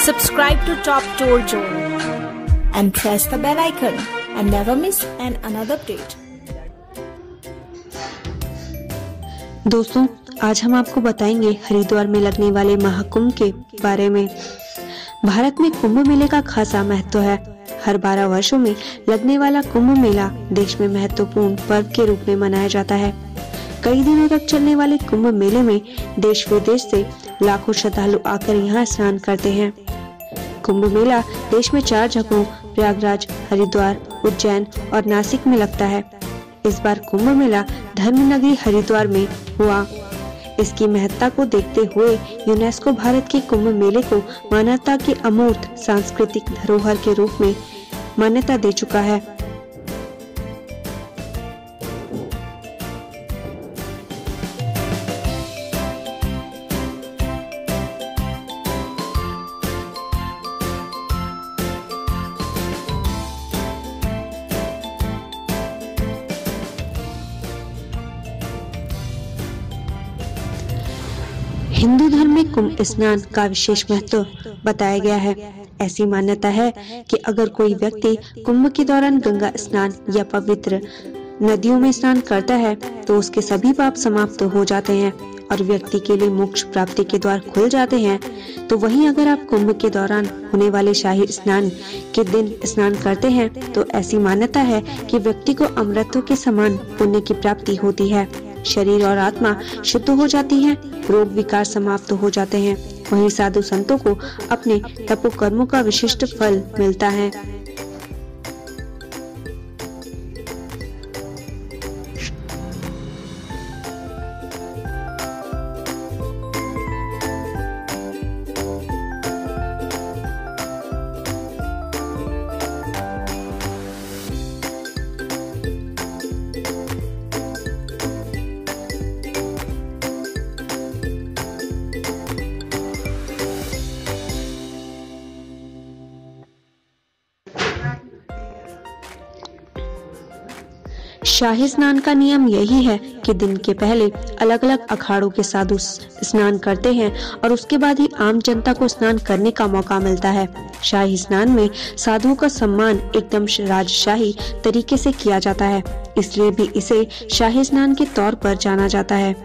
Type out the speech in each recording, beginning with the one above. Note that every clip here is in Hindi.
Subscribe to Top Tour Zone and press the bell icon and never miss another update. दोस्तों, आज हम आपको बताएंगे हरिद्वार में लगने वाले महाकुंभ के बारे में। भारत में कुंभ मेले का खासा महत्व है। हर 12 वर्षों में लगने वाला कुंभ मेला देश में महत्वपूर्ण पर्व के रूप में मनाया जाता है। कई दिनों तक चलने वाले कुंभ मेले में देश विदेश से लाखों श्रद्धालु आकर यहाँ स्नान करते हैं। कुंभ मेला देश में 4 जगहों प्रयागराज, हरिद्वार, उज्जैन और नासिक में लगता है। इस बार कुंभ मेला धर्म नगरी हरिद्वार में हुआ। इसकी महत्ता को देखते हुए यूनेस्को भारत के कुंभ मेले को मानवता के अमूर्त सांस्कृतिक धरोहर के रूप में मान्यता दे चुका है। हिंदू धर्म में कुंभ स्नान का विशेष महत्व बताया गया है। ऐसी मान्यता है कि अगर कोई व्यक्ति कुंभ के दौरान गंगा स्नान या पवित्र नदियों में स्नान करता है तो उसके सभी पाप समाप्त हो जाते हैं और व्यक्ति के लिए मोक्ष प्राप्ति के द्वार खुल जाते हैं। तो वहीं अगर आप कुंभ के दौरान होने वाले शाही स्नान के दिन स्नान करते हैं तो ऐसी मान्यता है कि व्यक्ति को अमृतों के समान पुण्य की प्राप्ति होती है। शरीर और आत्मा शुद्ध हो जाती है, रोग विकार समाप्त हो जाते हैं। वहीं साधु संतों को अपने तपोकर्मों का विशिष्ट फल मिलता है। शाही स्नान का नियम यही है कि दिन के पहले अलग अलग अखाड़ों के साधु स्नान करते हैं और उसके बाद ही आम जनता को स्नान करने का मौका मिलता है। शाही स्नान में साधुओं का सम्मान एकदम राजशाही तरीके से किया जाता है, इसलिए भी इसे शाही स्नान के तौर पर जाना जाता है।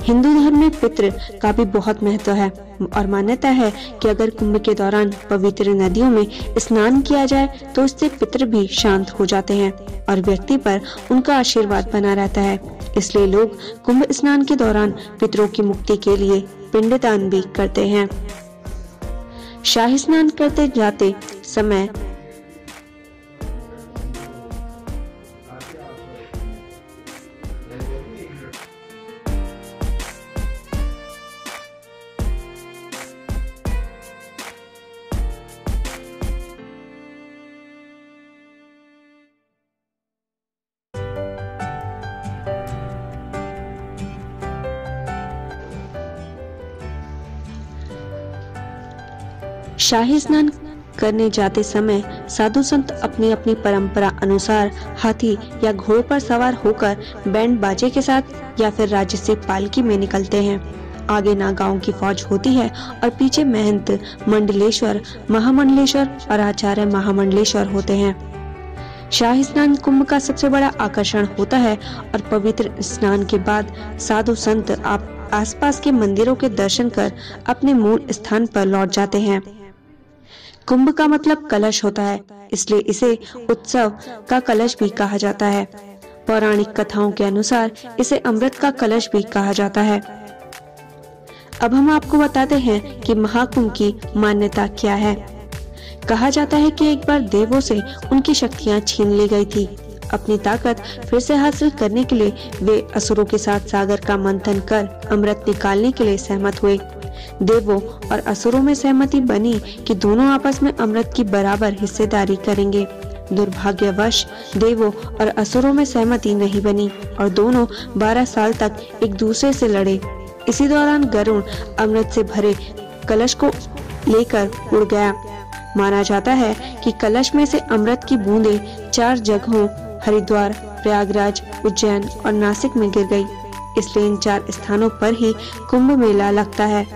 हिंदू धर्म में पितृ का भी बहुत महत्व है और मान्यता है कि अगर कुंभ के दौरान पवित्र नदियों में स्नान किया जाए तो इससे पितृ भी शांत हो जाते हैं और व्यक्ति पर उनका आशीर्वाद बना रहता है। इसलिए लोग कुंभ स्नान के दौरान पितरों की मुक्ति के लिए पिंडदान भी करते हैं। शाही स्नान करते जाते समय शाही स्नान करने जाते समय साधु संत अपनी अपनी परंपरा अनुसार हाथी या घोड़ों पर सवार होकर बैंड बाजे के साथ या फिर राज्य से पालकी में निकलते हैं। आगे नागाओं की फौज होती है और पीछे महंत मंडलेश्वर, महामंडलेश्वर और आचार्य महामंडलेश्वर होते हैं। शाही स्नान कुंभ का सबसे बड़ा आकर्षण होता है और पवित्र स्नान के बाद साधु संत आसपास के मंदिरों के दर्शन कर अपने मूल स्थान पर लौट जाते हैं। कुंभ का मतलब कलश होता है, इसलिए इसे उत्सव का कलश भी कहा जाता है। पौराणिक कथाओं के अनुसार इसे अमृत का कलश भी कहा जाता है। अब हम आपको बताते हैं कि महाकुंभ की मान्यता क्या है। कहा जाता है कि एक बार देवों से उनकी शक्तियां छीन ली गई थी। अपनी ताकत फिर से हासिल करने के लिए वे असुरों के साथ सागर का मंथन कर अमृत निकालने के लिए सहमत हुए। देवों और असुरों में सहमति बनी कि दोनों आपस में अमृत की बराबर हिस्सेदारी करेंगे। दुर्भाग्यवश देवों और असुरों में सहमति नहीं बनी और दोनों 12 साल तक एक दूसरे से लड़े। इसी दौरान गरुड़ अमृत से भरे कलश को लेकर उड़ गया। माना जाता है कि कलश में से अमृत की बूंदें 4 जगहों हरिद्वार, प्रयागराज, उज्जैन और नासिक में गिर गई। इसलिए इन 4 स्थानों पर ही कुंभ मेला लगता है।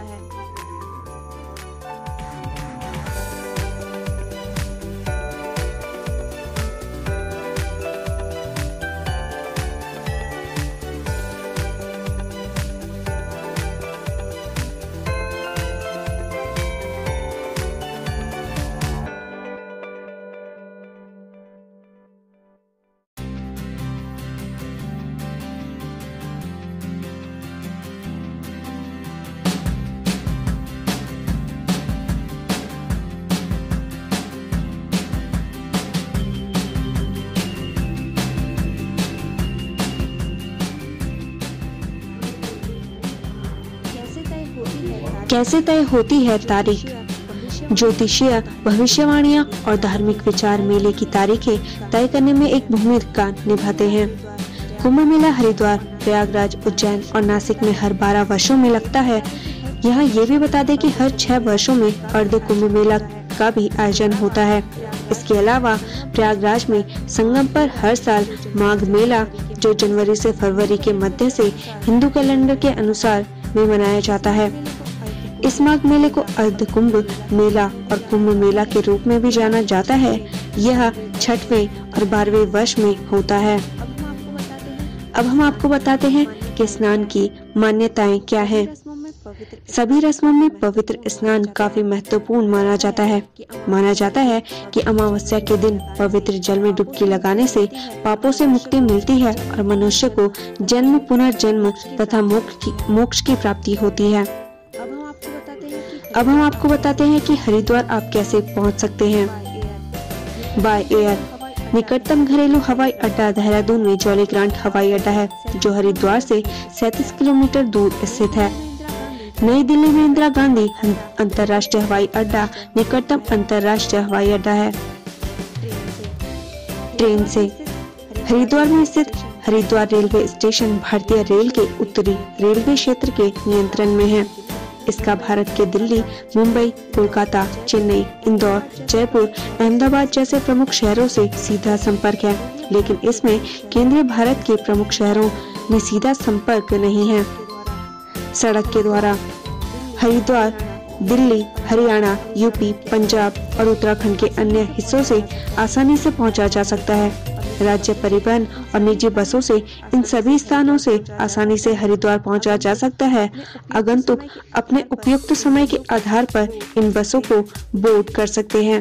कैसे तय होती है तारीख? ज्योतिषीय भविष्यवाणियां और धार्मिक विचार मेले की तारीखें तय करने में एक भूमिका निभाते हैं। कुंभ मेला हरिद्वार, प्रयागराज, उज्जैन और नासिक में हर 12 वर्षों में लगता है। यहाँ ये भी बता दें कि हर 6 वर्षों में अर्ध कुंभ मेला का भी आयोजन होता है। इसके अलावा प्रयागराज में संगम पर हर साल माघ मेला, जो जनवरी से फरवरी के मध्य से हिंदू कैलेंडर के अनुसार में मनाया जाता है। इस माघ मेले को अर्ध कुंभ मेला और कुंभ मेला के रूप में भी जाना जाता है। यह 6वें और 12वें वर्ष में होता है। अब हम आपको बताते हैं कि स्नान की मान्यताएं क्या हैं। सभी रस्मों में पवित्र स्नान काफी महत्वपूर्ण माना जाता है। माना जाता है कि अमावस्या के दिन पवित्र जल में डुबकी लगाने से पापों से मुक्ति मिलती है और मनुष्य को जन्म, पुनर्जन्म तथा मोक्ष की प्राप्ति होती है। अब हम आपको बताते हैं कि हरिद्वार आप कैसे पहुंच सकते हैं। By air. निकटतम घरेलू हवाई अड्डा देहरादून में जॉली ग्रांट हवाई अड्डा है, जो हरिद्वार से 37 किलोमीटर दूर स्थित है। नई दिल्ली में इंदिरा गांधी अंतर्राष्ट्रीय हवाई अड्डा निकटतम अंतर्राष्ट्रीय हवाई अड्डा है। ट्रेन से। हरिद्वार में स्थित हरिद्वार रेलवे स्टेशन भारतीय रेल के उत्तरी रेलवे क्षेत्र के नियंत्रण में है। इसका भारत के दिल्ली, मुंबई, कोलकाता, चेन्नई, इंदौर, जयपुर, अहमदाबाद जैसे प्रमुख शहरों से सीधा संपर्क है, लेकिन इसमें केंद्रीय भारत के प्रमुख शहरों में सीधा संपर्क नहीं है। सड़क के द्वारा। हरिद्वार दिल्ली, हरियाणा, यूपी, पंजाब और उत्तराखंड के अन्य हिस्सों से आसानी से पहुंचा जा सकता है। राज्य परिवहन और निजी बसों से इन सभी स्थानों से आसानी से हरिद्वार पहुंचा जा सकता है। आगंतुक अपने उपयुक्त समय के आधार पर इन बसों को बोर्ड कर सकते हैं।